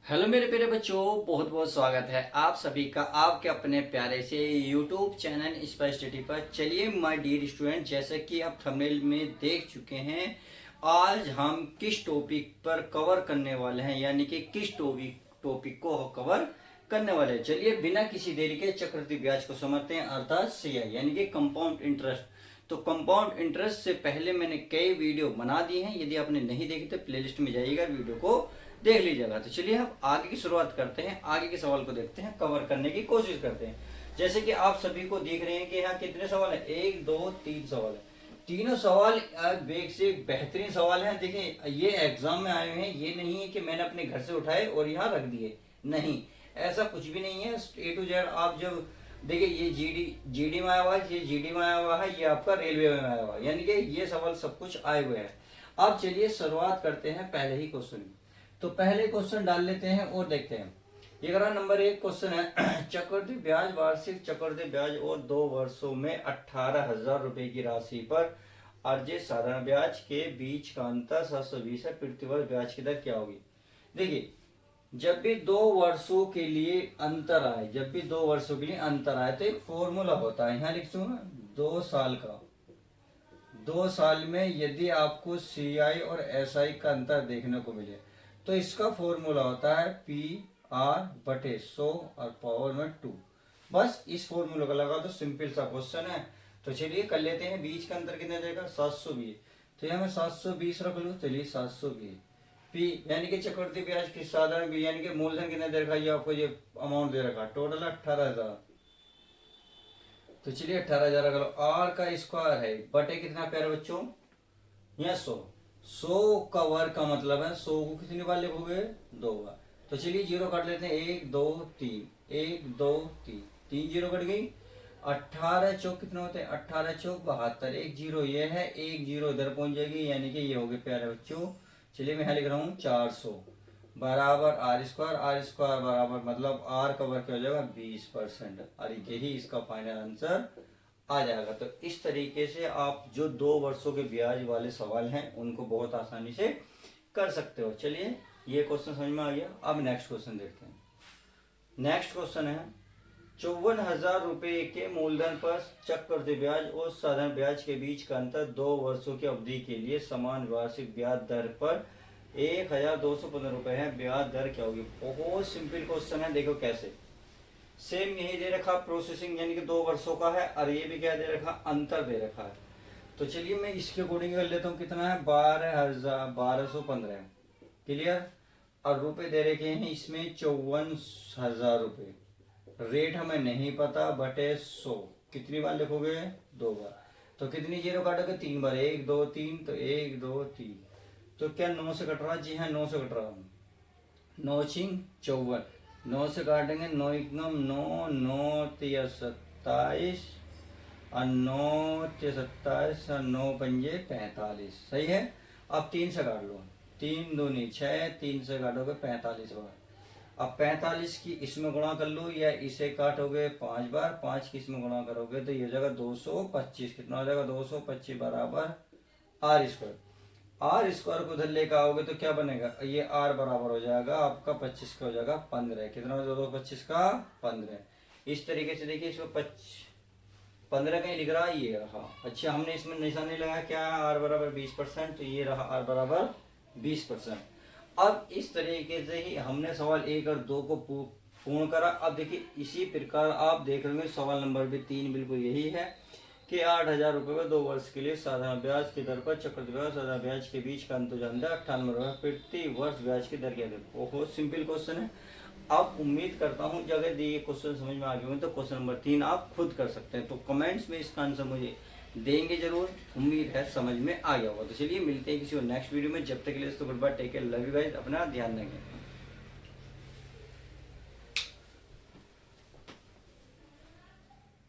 Hello मेरे प्यारे बच्चों, बहुत बहुत स्वागत है आप सभी का आपके अपने प्यारे से यूट्यूब चैनल स्पाइस स्टडी पर। चलिए माय डियर स्टूडेंट, जैसे कि आप थंबनेल में देख चुके हैं, आज हम किस टॉपिक पर कवर करने वाले हैं, यानी कि किस टॉपिक को कवर करने वाले हैं। चलिए बिना किसी देरी के चक्रवृद्धि ब्याज को समझते हैं, अर्थात सीआई यानी कि कंपाउंड इंटरेस्ट। तो कंपाउंड इंटरेस्ट से पहले मैंने कई वीडियो बना दी हैं, यदि आपने नहीं देखी तो प्लेलिस्ट में जाइएगा, वीडियो को देख लीजिएगा। तो चलिए हम आगे की शुरुआत करते हैं, आगे के सवाल को देखते हैं, कवर करने की कोशिश करते हैं। जैसे कि आप सभी को दिख रहे हैं कि यहाँ कितने सवाल है, 1 2 3 सवाल है। तीनों सवाल बेग से बेहतरीन सवाल हैं। देखिए ये एग्जाम में आए हुए हैं, ये नहीं है कि मैंने अपने घर से उठाए और यहाँ रख दिए, नहीं, ऐसा कुछ भी नहीं है। ए टू जेड आप जब देखिए, ये जीडी में आया हुआ है, ये जीडी में आया हुआ है, ये आपका रेलवे में आया हुआ है, यानी कि ये सवाल सब कुछ आए हुए हैं। अब चलिए शुरुआत करते हैं पहले ही क्वेश्चन। तो पहले क्वेश्चन डाल लेते हैं और देखते हैं। ये करा नंबर 1 क्वेश्चन है चक्रवृद्धि ब्याज, वार्षिक चक्रवृद्धि ब्याज और 2 वर्षों में 18,000 रुपए की राशि पर अर्जित साधारण ब्याज के बीच का अंतर 720 है। प्रतिवर्ष ब्याज की दर क्या होगी। देखिए, जब भी 2 वर्षों के लिए अंतर आए, जब भी 2 वर्षों के लिए अंतर आए तो एक फॉर्मूला होता है, यहाँ लिख दो ना, 2 साल का। 2 साल में यदि आपको सीआई और एसआई का अंतर देखने को मिले तो इसका फॉर्मूला होता है PR/100 और पावर में 2। बस इस फॉर्मूला का लगा दो, सिंपल सा क्वेश्चन है। तो चलिए कर लेते हैं। बीच का अंतर कितना देगा, 720। तो यहाँ मैं 720 रख लूँ, चलिए 720। पी यानी कि चक्रवृद्धि ब्याज की साधारण ब्याज, यानी कि मूलधन कितना दे रखा है, ये आपको ये अमाउंट दे रखा, टोटल 18,000। तो चलिए 18,000 रख लो। आर का स्क्वायर है बटे कितना प्यारे बच्चों, यहाँ 100 का वर्ग का मतलब है 100 को कितनी बार लिखोगे, 2 बार। तो चलिए जीरो काट लेते हैं, 1 2 3, 1 2 3, 3 जीरो कट गई। 18 चौक कितना होते हैं, 18 चौक 72, 1 जीरो ये है, 1 जीरो इधर पहुंच जाएगी, यानी कि ये हो गए प्यारे बच्चों। चलिए मैं यहाँ लिख रहा हूँ 400 बराबर आर स्क्वायर बराबर मतलब आर का वर्ग क्या हो जाएगा, 20%। और यही इसका फाइनल आंसर आ जाएगा। तो इस तरीके से आप जो 2 वर्षों के ब्याज वाले सवाल हैं उनको बहुत आसानी से कर सकते हो। चलिए ये क्वेश्चन समझ में आ गया। अब नेक्स्ट क्वेश्चन देखते हैं। नेक्स्ट क्वेश्चन है 54,000 रुपए के मूलधन पर चक्रवृद्धि ब्याज और साधारण ब्याज के बीच का अंतर 2 वर्षों की अवधि के लिए समान वार्षिक ब्याज दर पर 1,215 रुपए है। ब्याज दर क्या होगी। बहुत सिंपल क्वेश्चन है, देखो कैसे। सेम यही दे रखा, प्रोसेसिंग यानी कि 2 वर्षों का है, और ये भी क्या दे रखा, अंतर दे रखा है। तो चलिए मैं इसके अकॉर्डिंग कर लेता हूँ, कितना है, 12,15। क्लियर। और रुपए दे रखे हैं इसमें 54,000 रुपए। रेट हमें नहीं पता, बटे 100 कितनी बार लिखोगे, 2 बार। तो कितनी जीरो काटोगे, 3 बार, 1 2 3, तो 1 2 3। तो क्या 9 से कट रहा, जी हाँ 9 से कट रहा हूँ। 9 छिंग 54, 9 से काटेंगे, 9 एकम 9, 9 तिया 27 और 9 तिया 27 और 9 पंजे 45, सही है। अब 3 से काट लो, 3 दूनी 6, 3 से काटोगे 45 बार। अब 45 की इसमें गुणा कर लो, या इसे काटोगे 5 बार, 5 की इसमें गुणा करोगे तो ये हो जाएगा 225। कितना हो जाएगा, 225 बराबर आर स्क्वायर। आर स्क्वायर को उधर लेकर आओगे तो क्या बनेगा, ये आर बराबर हो जाएगा आपका 25 का हो जाएगा 15। कितना हो जाएगा, 25 का 15। इस तरीके से देखिए, इसमें 15 कहीं लिख रहा है, ये रहा। अच्छा, हमने इसमें निशानी लगाया क्या है, आर बराबर 20%, तो ये रहा आर बराबर 20%। अब इस तरीके से ही हमने सवाल 1 और 2 को पूर्ण करा। अब देखिए इसी प्रकार आप देख रहे हैं सवाल नंबर भी 3 बिल्कुल यही है कि 8,000 रुपए में 2 वर्ष के लिए साधारण ब्याज की दर पर चक्रवृद्धि ब्याज साधारण ब्याज के बीच का अंतर जानता है 98 रुपए प्रति वर्ष ब्याज की दर क्या है। बहुत सिंपल क्वेश्चन है। आप उम्मीद करता हूँ अगर ये क्वेश्चन समझ में आ गए तो क्वेश्चन नंबर 3 आप खुद कर सकते हैं। तो कमेंट्स में इसका आंसर मुझे देंगे जरूर, उम्मीद है समझ में आ गया होगा। तो चलिए मिलते हैं किसी और नेक्स्ट वीडियो में, जब तक के लिए goodbye, take care, love you guys, अपना ध्यान रखें।